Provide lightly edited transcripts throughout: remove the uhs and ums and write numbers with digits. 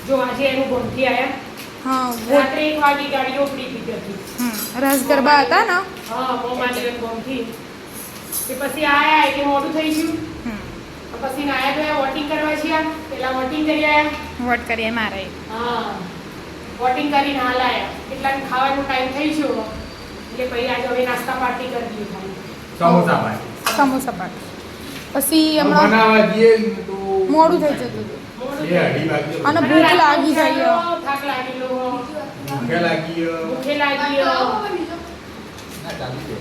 જો આજે એનું ગોમથી આયા. હા રાત્રે 1 વાગે ગાડીઓ ઉપડી ગઈ હતી. રસ ગરબા હતા ને. હા મોમાલી ગોમથી. કે પછી આયા એટલે મોડું થઈ ગયું. પછી નાયા તો વોટિંગ કરવા છીએ. પેલા વોટિંગ કરી આયા. વોટ કરીએ મારે. હા વોટિંગ કરીને હાલ આયા. એટલા ખાવાનો ટાઈમ થઈ ગયો. એટલે પછી આજે હવે નાસ્તા પાર્ટી કરી દીધી. સમોસા પાર્ટી. સમોસા પાર્ટી. પછી હમણાં બનાવવા જઈએ તો મોડું થઈ જતું હતું. 2-2:30 વાગે. અને ભૂખ લાગી જાય. થાક લાગેલો. ભૂખે લાગી. ભૂખે લાગી. ના ચાલુ છે.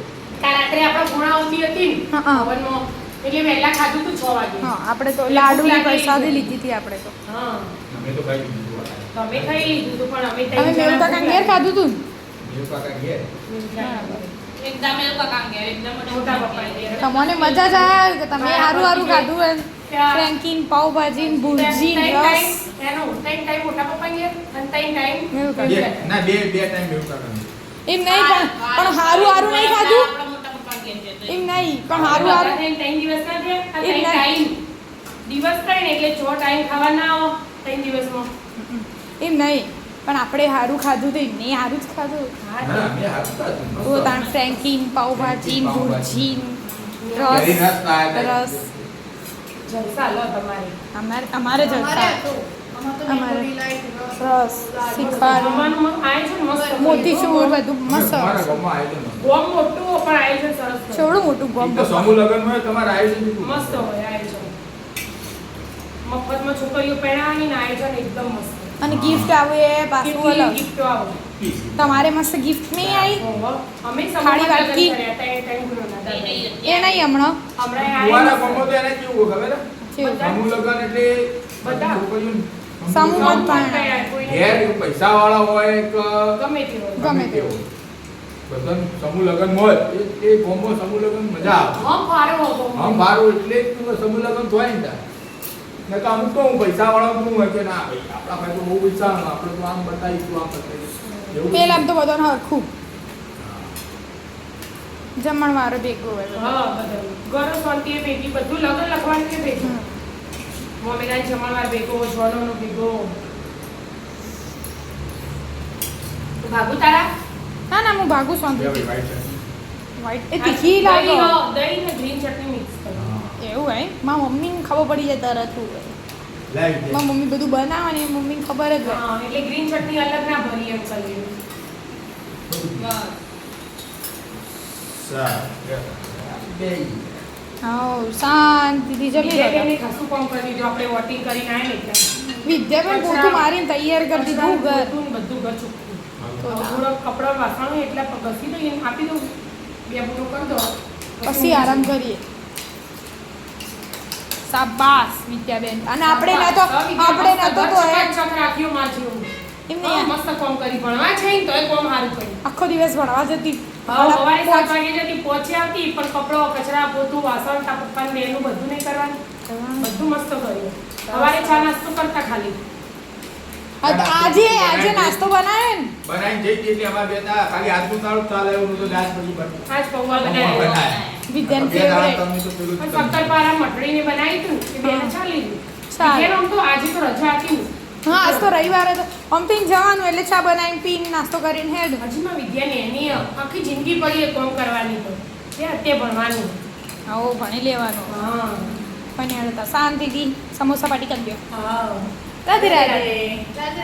રાત્રે આપણે ગુણા આવતી હતી ને હા. હવનમાં એટલે વહેલા ખાધું તું 6 વાગે. હા આપણે તો લાડુની પ્રસાદી લીધી હતી આપણે તો. હા અમે તો ખાઈ લીધું. તમે ખાઈ લીધું તું પણ અમે તમે મેવ કાકા ઘેર ખાધું તું મેવ કાકા ઘેર. એકદમ એવું કાકા ઘેર એકદમ મોટા પપ્પા ઘેર. તમને મજા જ આવે કે તમે હારું હારું ખાધું એમ ફ્રેન્કીન પાવભાજી ભુરજી રસ એનો ટાઈમ મોટા પપ્પા ઘેર અને ટાઈમ મેવ બે કાકા ના બે ટાઈમ મેવ કાકા. એમ નહીં પણ હારું હારું નહીં ખાધું આપણા મોટા પપ્પા ઘેર જતો એમ નહીં પણ હારું હારું 3 દિવસ ના થયા આ એ ના. ટાઈમ દિવસ થાય ને એટલે 6 ટાઈમ ખાવા ના આવો 3 દિવસમાં. એમ નહીં પણ આપણે હારું ખાધું તો એમ નહીં હારું જ ખાધું ના મે હાથ કાઢું. તો તાણ ફ્રેન્કીન પાવભાજી ભુરજી કેરી રસ રસ લાયા રસ જલસા લો તમારે. અમારે જલસા અમારે રસ શ્રીખંડ જમવાનું આયોજન મસ્ત મોતીચૂર બધું મસ્ત મારા ગામમાં આયોજન હતું. ગોમ મોટું પણ આયોજન સરસ છે. છોડું મોટું ગોમ એક તો સમૂહ લગ્નમાં તમારે આયોજન હતું. મસ્ત હોય આયોજન. મફતમાં છોકરીઓ પહેરાવાની ને આયોજન એકદમ મસ્ત. અને ગિફ્ટ આવે એ પાછું કેટલી અલગ ગિફ્ટો આવે. તમારે મસ્ત ગિફ્ટ નહીં આવી ઓહો. અમે થાળી વાટકી. ટાઈમ ગુણોના એ નહીં હમણાં હમણાં કુવાના આયા ગામમાં તો એને કેવું ખબર હે? કેવું? સમૂહ લગ્ન એટલે બધા. છોકરીઓને સમૂહ લગ્ન જ ઘેર પૈસાવાળા હોય કે ગમે તે હોય. ગમે તે હોય. બધા સમૂહ લગ્ન હોય એ ગામમાં સમૂહ લગ્ન મજા આવે. હા ફારો હતો. આમ બારું એટલે જ તું સમૂહ લગ્ન થાય ને તાર. ને તો અમુક તો હું પૈસાવાળા શું હોય કે ના ભાઈ આપણા પાસે તો બહુ પૈસા હોય, આપણે તો આમ બતાવીશું આમ બતાવીશું એવું પેલા આમ તો બધાને હરખું જમણ વાળો ભેગો હોય હા બધું ગરમ શાંતિ ભેગી બધું લગન લખવાનું કે ભેગું. મમ્મીના જમણવાર ભેગો જોડોનો ભેગો. ભાગુ તારા ના ના હું ભાગું બે શાંતિ ભાઈ વાઈટ ચટણી. વ્હાઈટ એ તીખી લાગે દહીં ને ગ્રીન ચટણી મિક્સ કરી. હા. એવું હે મારા મમ્મીને ખબર પડી જાય તરત હું લાવી દે. મારી મમ્મી બધું બનાવે ને મમ્મીને ખબર જ હોય હા એટલે ગ્રીન ચટણી અલગ ના ભરી એમ કરીએ. બે. હા શાંતિથી જમી લો વિદ્યાબેને ખાસું કામ કરી દીધું આપણે વોટિંગ કરીને આવ્યા ને એટલે. વિદ્યાબેન પોતું મારીને તૈયાર કરી દીધું ઘર બધું ને બધું ઘર ચોખ્ખું. તો થોડો કપડાં વાસણો એટલે ઘસી દઈએ ને આપી દઉં. બે પૂરો કરી દો. પછી આરામ કરીએ શાબાશ વિદ્યાબેન અને આપણે ના તો ચક રાખ્યું માર્યું. એમ હા, નહીં મસ્ત કામ કરી ભણવા છે ને તોય કામ સારું કર્યું. આખો દિવસ ભણવા જતી સવારે 7 વાગે જતી પહોંચી આવતી પણ કપડો કચરા પોતું વાસણ તા પપ્પાને બેનું બધું નહીં કરવાનું. બધું મસ્ત કર્યું. સવારે ચા નાસ્તો કરતા ખાલી. આજે નાસ્તો બનાવ્યો ને બનાવીને જઈ હતી એટલે અમારે બે દાડા ખાલી હાથનું તાળું ચાલે એવું તો દાળ પછી બની. આજ પૌવા પૌવા બનાવ્યા. બનાવ્યા. વિદ્યાન બે દાડા ફેવરેટ તમને તો પેલું જ પણ તમને. શક્કરપારા મઠડીને બનાવી હતું ને, એ બેને ચાલી ગયું. ચાલે. વિદ્યાનો આમ તો આજે તો રજા હતી ને. હા આજ તો રવિવારે તો અમથીને જવાનું એટલે ચા બનાવીને પીને નાસ્તો કરીને હેડ હજીમાં વિદ્યાને એની આખી જિંદગી પડી એ કામ કરવાની તો તે અત્યારે ભણવાનું. આવો ભણી લેવાનું હા પણ હેડ હતા શાંતિથી સમોસા પાટી કરી દો હા રાધે રાધે